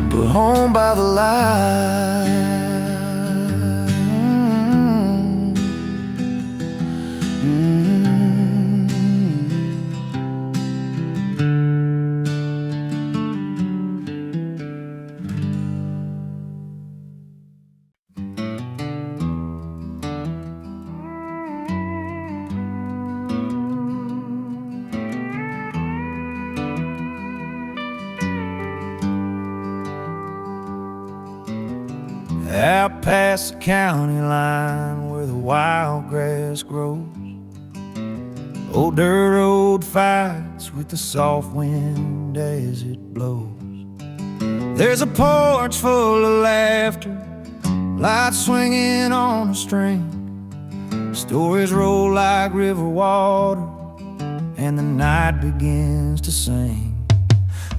but home by the light. Out past the county line where the wild grass grows, old dirt road fights with the soft wind as it blows. There's a porch full of laughter, lights swinging on a string. Stories roll like river water and the night begins to sing.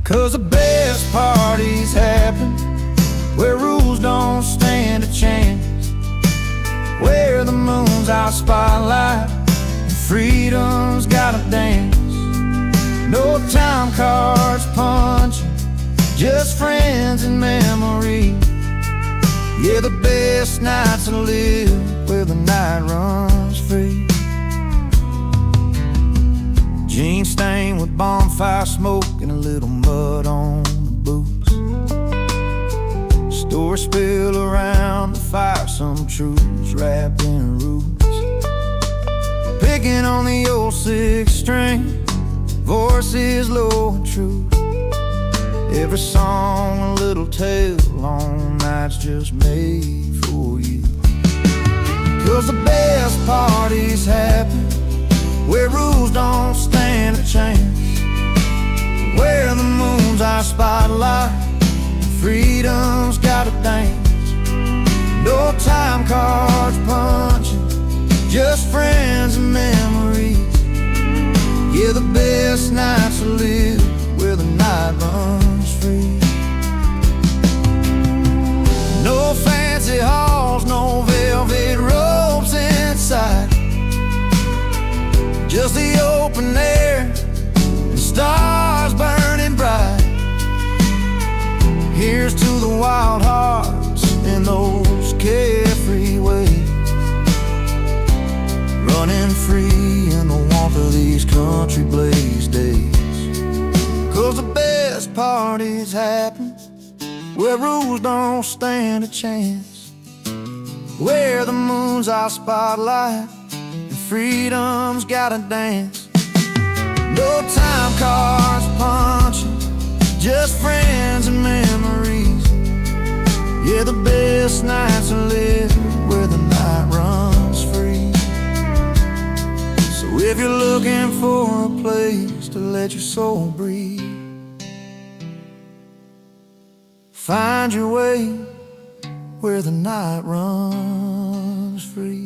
'Cause the best parties happen where rules don't stand a chance, where the moon's our spotlight and freedom's gotta dance. No time cards punching, just friends and memory. Yeah, the best nights to live where the night runs free. Jeans stained with bonfire smoke and a little mud on the boots. Stories spill around the fire, some truths wrapped in roots. Picking on the old six string, voices low and true. Every song a little tale, long nights just made for you. 'Cause the best parties happen where rules don't stand a chance, where the moon's our spotlight, freedom's gotta dance. No time cards punching, just friends and memories. Yeah, the best nights are lived where the night runs free. No fancy halls, no velvet robes inside, just the open air and stars burning bright. Here's to the wild hearts in those carefree ways, running free in the warmth of these country blaze days. 'Cause the best parties happen where rules don't stand a chance, where the moon's our spotlight and freedom's gotta dance. No time cards punching, just friends and memories. Yeah, the best nights are lived where the night runs free. So if you're looking for a place to let your soul breathe, find your way where the night runs free.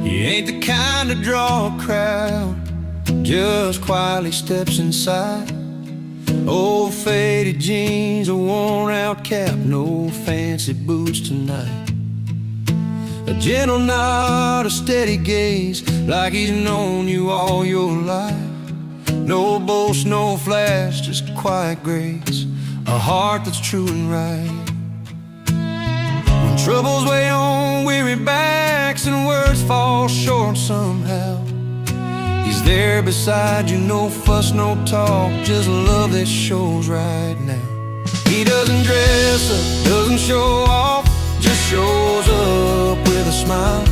He ain't the kind to draw a crowd, just quietly steps inside. Old faded jeans, a worn out cap, no fancy boots tonight. A gentle nod, a steady gaze, like he's known you all your life. No boast, no flash, just quiet grace, a heart that's true and right. When troubles weigh on weary backs and words fall short somehow, he's there beside you, no fuss, no talk, just love that shows right now. He doesn't dress up, doesn't show off, just shows up with a smile.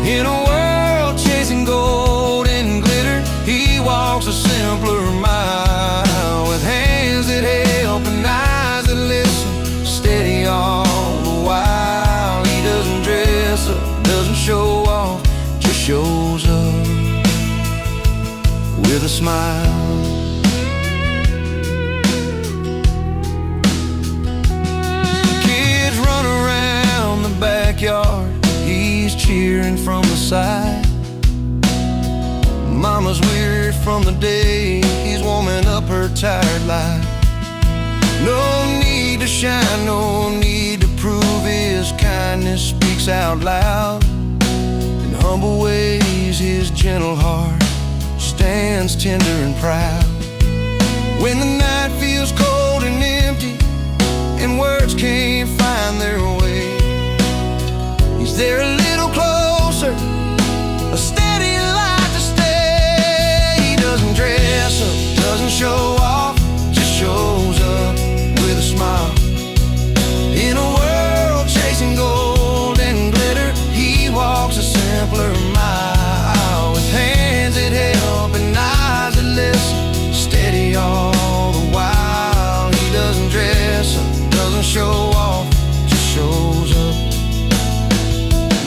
In a world chasing gold and glitter, he walks a simpler mile, with hands that help and eyes that listen, steady all the while. He doesn't dress up, doesn't show off, just shows up with a smile. Kids run around the backyard, he's cheering from the side. Mama's weary from the day, he's warming up her tired life. No need to shine, no need to prove, his kindness speaks out loud. In humble ways, his gentle heart stands tender and proud. When the night feels cold and empty and words can't find their way, he's there a little closer, a steady light to stay. He doesn't dress up, doesn't show off, just shows up with a smile. In a world chasing gold and glitter, he walks a simpler mile, with hands that help and eyes that listen, steady all the while. He doesn't dress up, doesn't show off, just shows up.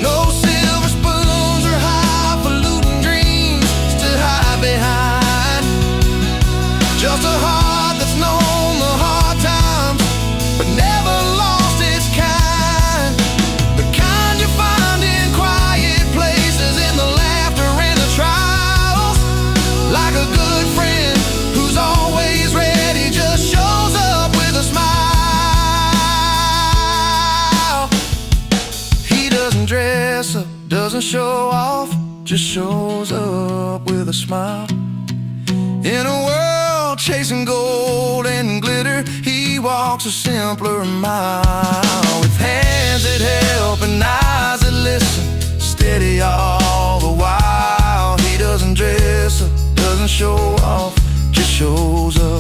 No silver spoons or highfalutin dreams to hide behind, just a heart that's known the hard times but never lost its kind. The kind you find in quiet places, in the laughter and the trials. Like a good friend who's always ready, just shows up with a smile. He doesn't dress up, doesn't show off, just shows up with a smile. In a world chasing gold and glitter, he walks a simpler mile, with hands that help and eyes that listen, steady all the while. He doesn't dress up, doesn't show off, just shows up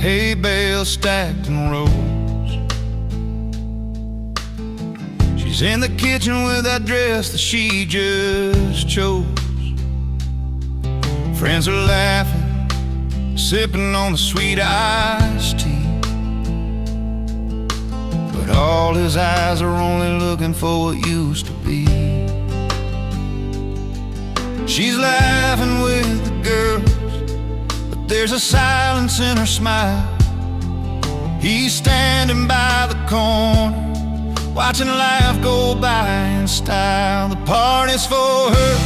hay bales stacked in rows. She's in the kitchen with that dress that she just chose. Friends are laughing, sipping on the sweet iced tea, but all his eyes are only looking for what used to be. She's laughing with the girls, but there's a silence in her smile. He's standing by the corner, watching life go by in style. The party's for her,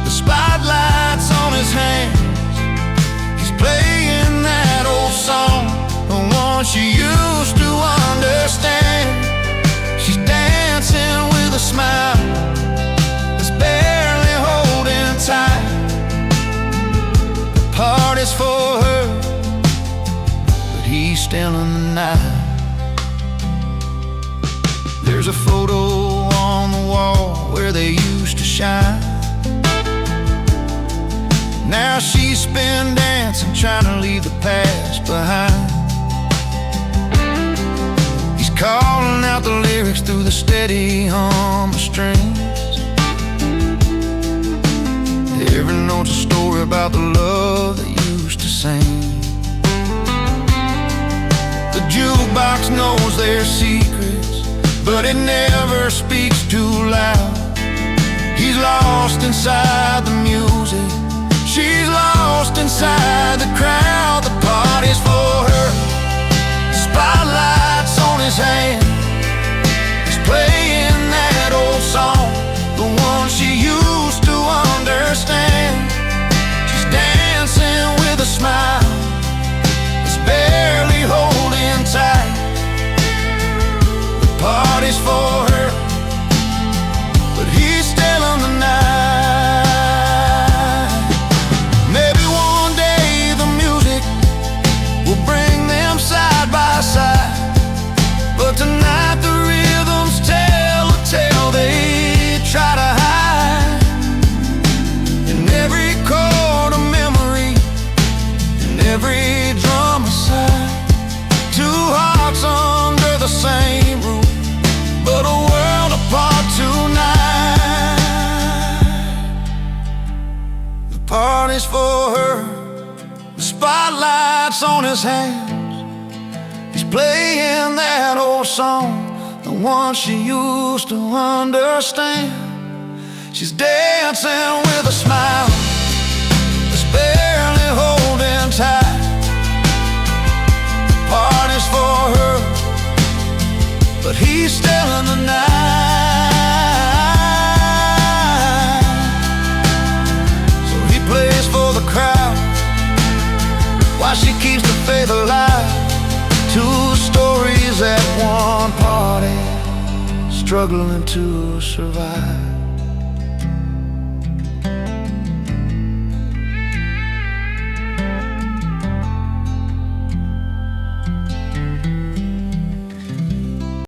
the spotlight's on his hands. He's playing that old song, the one she used to understand. She's dancing with a smile that's barely holding tight. The party's for her, but he's still in the night. There's a photo on the wall where they used to shine. Now she's been dancing, trying to leave the past behind. He's calling out the lyrics through the steady hum of strings. Every note's a story about the love that used to sing. The jukebox knows their secrets, but it never speaks too loud. He's lost inside the music, she's lost inside the crowd. The party's for her, spotlight's on his hand. He's playing that old song, the one she used to understand. She's dancing with a smile that's barely holding tight. The party's for her, but he's still in the night. Maybe one day the music will bring them side by side, but tonight the rhythms tell a tale they try to hide. In every chord a memory, in every drum a sigh. Two hearts under the same roof, but a world apart tonight. The party's for her, the spotlight's on his hands. He's playing that old song, the one she used to understand. She's dancing with a smile that's barely holding tight. The party's for her, but he's still in the night. So he plays for the crowd while she keeps the faith alive. Two stories at one party, struggling to survive.